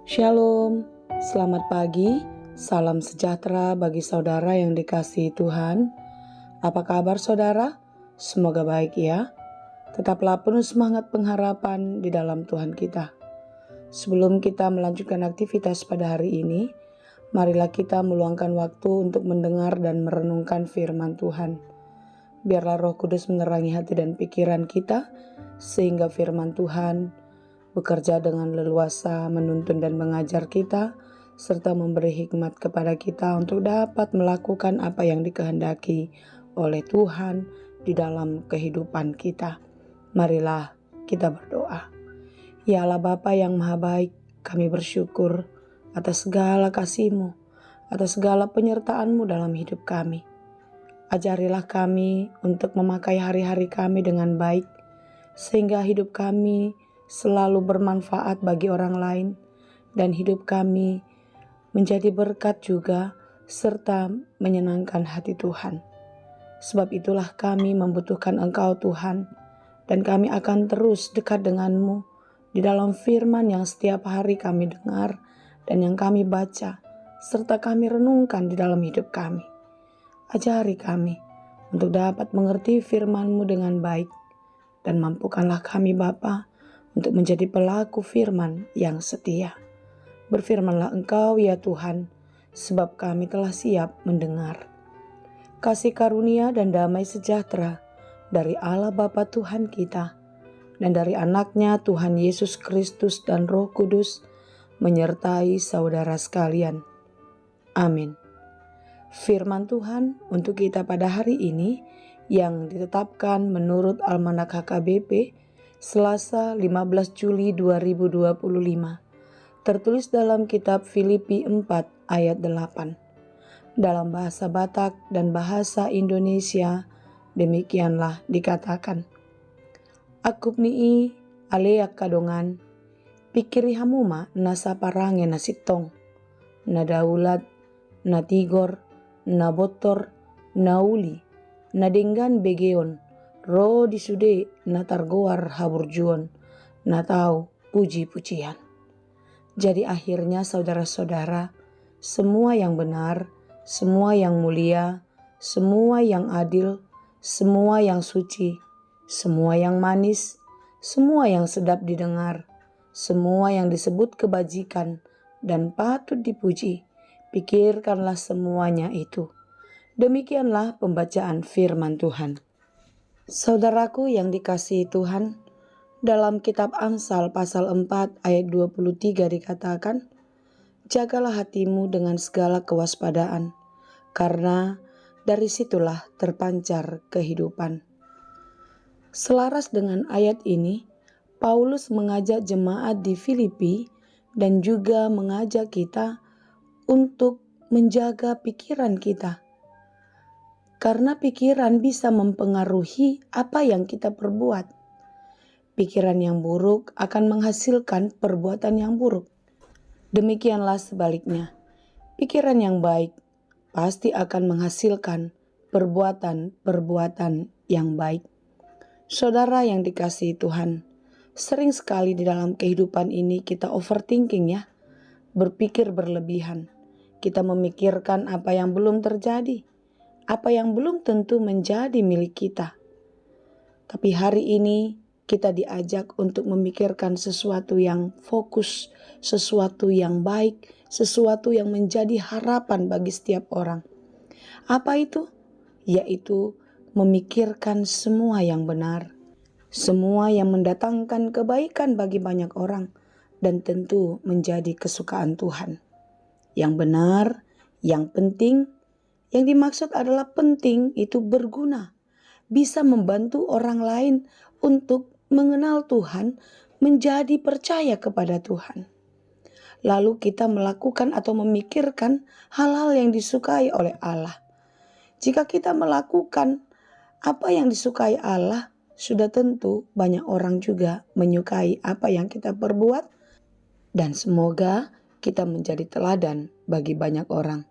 Shalom, selamat pagi, salam sejahtera bagi saudara yang dikasihi Tuhan. Apa kabar saudara? Semoga baik ya. Tetaplah penuh semangat pengharapan di dalam Tuhan kita. Sebelum kita melanjutkan aktivitas pada hari ini, marilah kita meluangkan waktu untuk mendengar dan merenungkan firman Tuhan. Biarlah Roh Kudus menerangi hati dan pikiran kita, sehingga firman Tuhan bekerja dengan leluasa, menuntun dan mengajar kita, serta memberi hikmat kepada kita untuk dapat melakukan apa yang dikehendaki oleh Tuhan di dalam kehidupan kita. Marilah kita berdoa. Ya Allah Bapa yang Maha Baik, kami bersyukur atas segala kasih-Mu, atas segala penyertaan-Mu dalam hidup kami. Ajarilah kami untuk memakai hari-hari kami dengan baik, sehingga hidup kami selalu bermanfaat bagi orang lain, dan hidup kami menjadi berkat juga, serta menyenangkan hati Tuhan. Sebab itulah kami membutuhkan Engkau Tuhan, dan kami akan terus dekat dengan-Mu di dalam firman yang setiap hari kami dengar dan yang kami baca, serta kami renungkan di dalam hidup kami. Ajari kami untuk dapat mengerti firman-Mu dengan baik, dan mampukanlah kami Bapa untuk menjadi pelaku firman yang setia. Berfirmanlah Engkau ya Tuhan, sebab kami telah siap mendengar. Kasih karunia dan damai sejahtera dari Allah Bapa Tuhan kita, dan dari anaknya Tuhan Yesus Kristus dan Roh Kudus, menyertai saudara sekalian. Amin. Firman Tuhan untuk kita pada hari ini yang ditetapkan menurut Almanak HKBP Selasa 15 Juli 2025, tertulis dalam kitab Filipi 4 ayat 8. Dalam bahasa Batak dan bahasa Indonesia demikianlah dikatakan. Akupnii aleak kadongan, pikiri hamuma nasa parange nasitong, nadaulat, natigor, nabotor, nauli, nadenggan begeon, ro disude natargoar haburjuon, natau puji-pujian. Jadi akhirnya saudara-saudara, semua yang benar, semua yang mulia, semua yang adil, semua yang suci, semua yang manis, semua yang sedap didengar, semua yang disebut kebajikan dan patut dipuji, pikirkanlah semuanya itu. Demikianlah pembacaan firman Tuhan. Saudaraku yang dikasihi Tuhan, dalam kitab Amsal pasal 4 ayat 23 dikatakan, jagalah hatimu dengan segala kewaspadaan, karena dari situlah terpancar kehidupan. Selaras dengan ayat ini, Paulus mengajak jemaat di Filipi dan juga mengajak kita untuk menjaga pikiran kita. Karena pikiran bisa mempengaruhi apa yang kita perbuat. Pikiran yang buruk akan menghasilkan perbuatan yang buruk. Demikianlah sebaliknya. Pikiran yang baik pasti akan menghasilkan perbuatan-perbuatan yang baik. Saudara yang dikasihi Tuhan, sering sekali di dalam kehidupan ini kita overthinking ya. Berpikir berlebihan. Kita memikirkan apa yang belum terjadi, apa yang belum tentu menjadi milik kita. Tapi hari ini kita diajak untuk memikirkan sesuatu yang fokus, sesuatu yang baik, sesuatu yang menjadi harapan bagi setiap orang. Apa itu? Yaitu memikirkan semua yang benar, semua yang mendatangkan kebaikan bagi banyak orang, dan tentu menjadi kesukaan Tuhan. Yang benar, yang penting, yang dimaksud adalah penting itu berguna, bisa membantu orang lain untuk mengenal Tuhan, menjadi percaya kepada Tuhan. Lalu kita melakukan atau memikirkan hal-hal yang disukai oleh Allah. Jika kita melakukan apa yang disukai Allah, sudah tentu banyak orang juga menyukai apa yang kita perbuat, dan semoga kita menjadi teladan bagi banyak orang.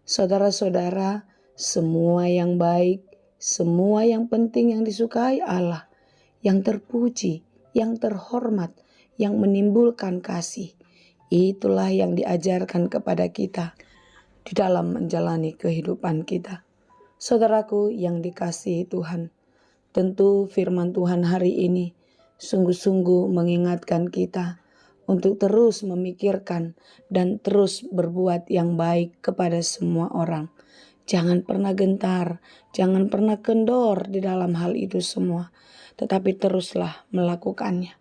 Saudara-saudara, semua yang baik, semua yang penting yang disukai Allah, yang terpuji, yang terhormat, yang menimbulkan kasih, Itulah yang diajarkan kepada kita di dalam menjalani kehidupan kita. Saudaraku yang dikasihi Tuhan, tentu firman Tuhan hari ini sungguh-sungguh mengingatkan kita untuk terus memikirkan dan terus berbuat yang baik kepada semua orang. Jangan pernah gentar, jangan pernah kendor di dalam hal itu semua, tetapi teruslah melakukannya.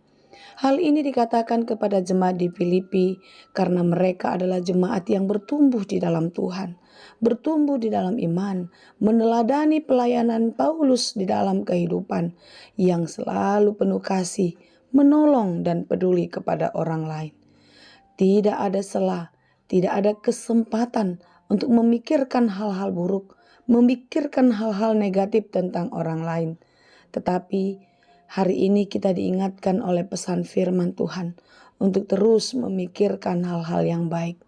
Hal ini dikatakan kepada jemaat di Filipi karena mereka adalah jemaat yang bertumbuh di dalam Tuhan, bertumbuh di dalam iman, meneladani pelayanan Paulus di dalam kehidupan yang selalu penuh kasih, menolong dan peduli kepada orang lain. Tidak ada celah, tidak ada kesempatan untuk memikirkan hal-hal buruk, memikirkan hal-hal negatif tentang orang lain. Tetapi hari ini kita diingatkan oleh pesan firman Tuhan untuk terus memikirkan hal-hal yang baik,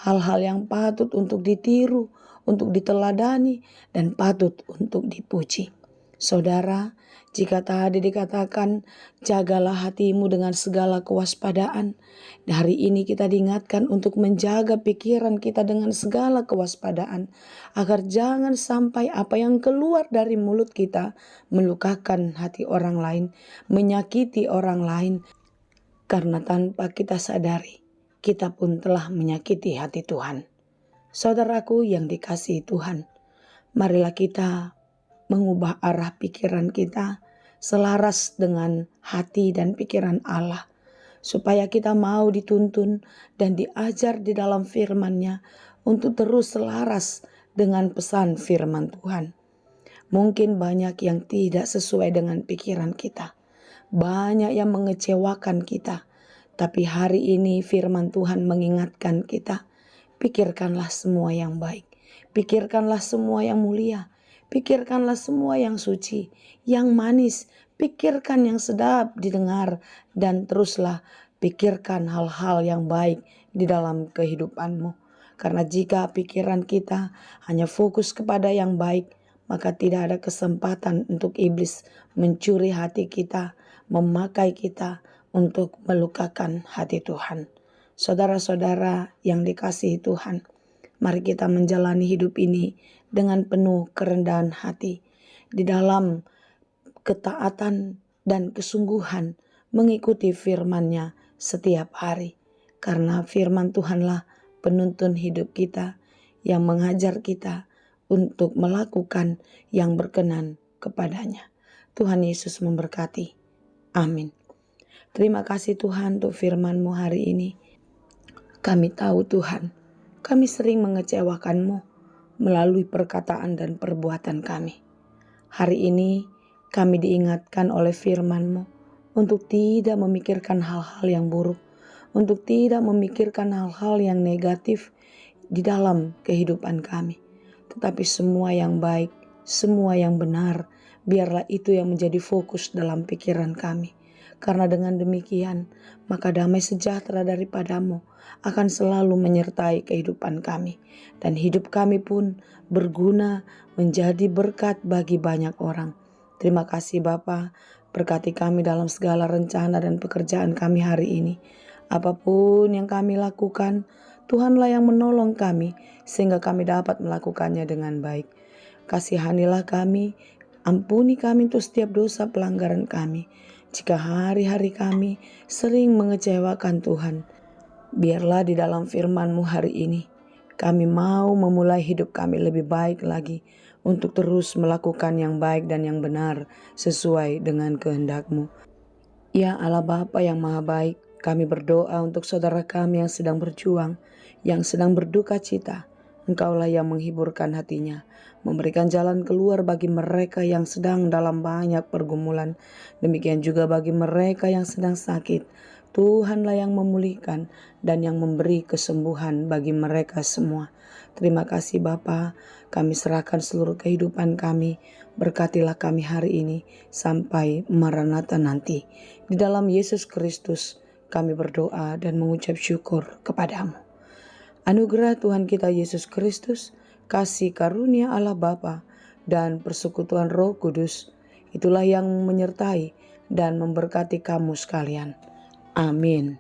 hal-hal yang patut untuk ditiru, untuk diteladani, dan patut untuk dipuji. Saudara, jika tadi dikatakan jagalah hatimu dengan segala kewaspadaan, hari ini kita diingatkan untuk menjaga pikiran kita dengan segala kewaspadaan, agar jangan sampai apa yang keluar dari mulut kita melukakan hati orang lain, menyakiti orang lain, karena tanpa kita sadari, kita pun telah menyakiti hati Tuhan. Saudaraku yang dikasihi Tuhan, marilah kita mengubah arah pikiran kita selaras dengan hati dan pikiran Allah, supaya kita mau dituntun dan diajar di dalam firman-Nya untuk terus selaras dengan pesan firman Tuhan. Mungkin banyak yang tidak sesuai dengan pikiran kita, banyak yang mengecewakan kita, tapi hari ini firman Tuhan mengingatkan kita, pikirkanlah semua yang baik, pikirkanlah semua yang mulia, pikirkanlah semua yang suci, yang manis, pikirkan yang sedap didengar, dan teruslah pikirkan hal-hal yang baik di dalam kehidupanmu. Karena jika pikiran kita hanya fokus kepada yang baik, maka tidak ada kesempatan untuk iblis mencuri hati kita, memakai kita untuk melukakan hati Tuhan. Saudara-saudara yang dikasihi Tuhan, mari kita menjalani hidup ini dengan penuh kerendahan hati, di dalam ketaatan dan kesungguhan mengikuti firman-Nya setiap hari. Karena firman Tuhanlah penuntun hidup kita yang mengajar kita untuk melakukan yang berkenan kepadanya. Tuhan Yesus memberkati. Amin. Terima kasih Tuhan untuk firman-Mu hari ini. Kami tahu Tuhan, kami sering mengecewakan-Mu melalui perkataan dan perbuatan kami. Hari ini kami diingatkan oleh firman-Mu untuk tidak memikirkan hal-hal yang buruk, untuk tidak memikirkan hal-hal yang negatif di dalam kehidupan kami. Tetapi semua yang baik, semua yang benar, biarlah itu yang menjadi fokus dalam pikiran kami. Karena dengan demikian, maka damai sejahtera daripada-Mu akan selalu menyertai kehidupan kami. Dan hidup kami pun berguna menjadi berkat bagi banyak orang. Terima kasih Bapa, berkati kami dalam segala rencana dan pekerjaan kami hari ini. Apapun yang kami lakukan, Tuhanlah yang menolong kami sehingga kami dapat melakukannya dengan baik. Kasihanilah kami, ampuni kami untuk setiap dosa pelanggaran kami. Jika hari-hari kami sering mengecewakan Tuhan, biarlah di dalam firman-Mu hari ini, kami mau memulai hidup kami lebih baik lagi untuk terus melakukan yang baik dan yang benar sesuai dengan kehendak-Mu. Ya Allah Bapa yang Maha Baik, kami berdoa untuk saudara kami yang sedang berjuang, yang sedang berduka cita. Engkaulah yang menghiburkan hatinya, memberikan jalan keluar bagi mereka yang sedang dalam banyak pergumulan. Demikian juga bagi mereka yang sedang sakit. Tuhanlah yang memulihkan dan yang memberi kesembuhan bagi mereka semua. Terima kasih Bapa, kami serahkan seluruh kehidupan kami. Berkatilah kami hari ini sampai Maranatha nanti. Di dalam Yesus Kristus kami berdoa dan mengucap syukur kepada-Mu. Anugerah Tuhan kita Yesus Kristus, kasih karunia Allah Bapa, dan persekutuan Roh Kudus, itulah yang menyertai dan memberkati kamu sekalian. Amin.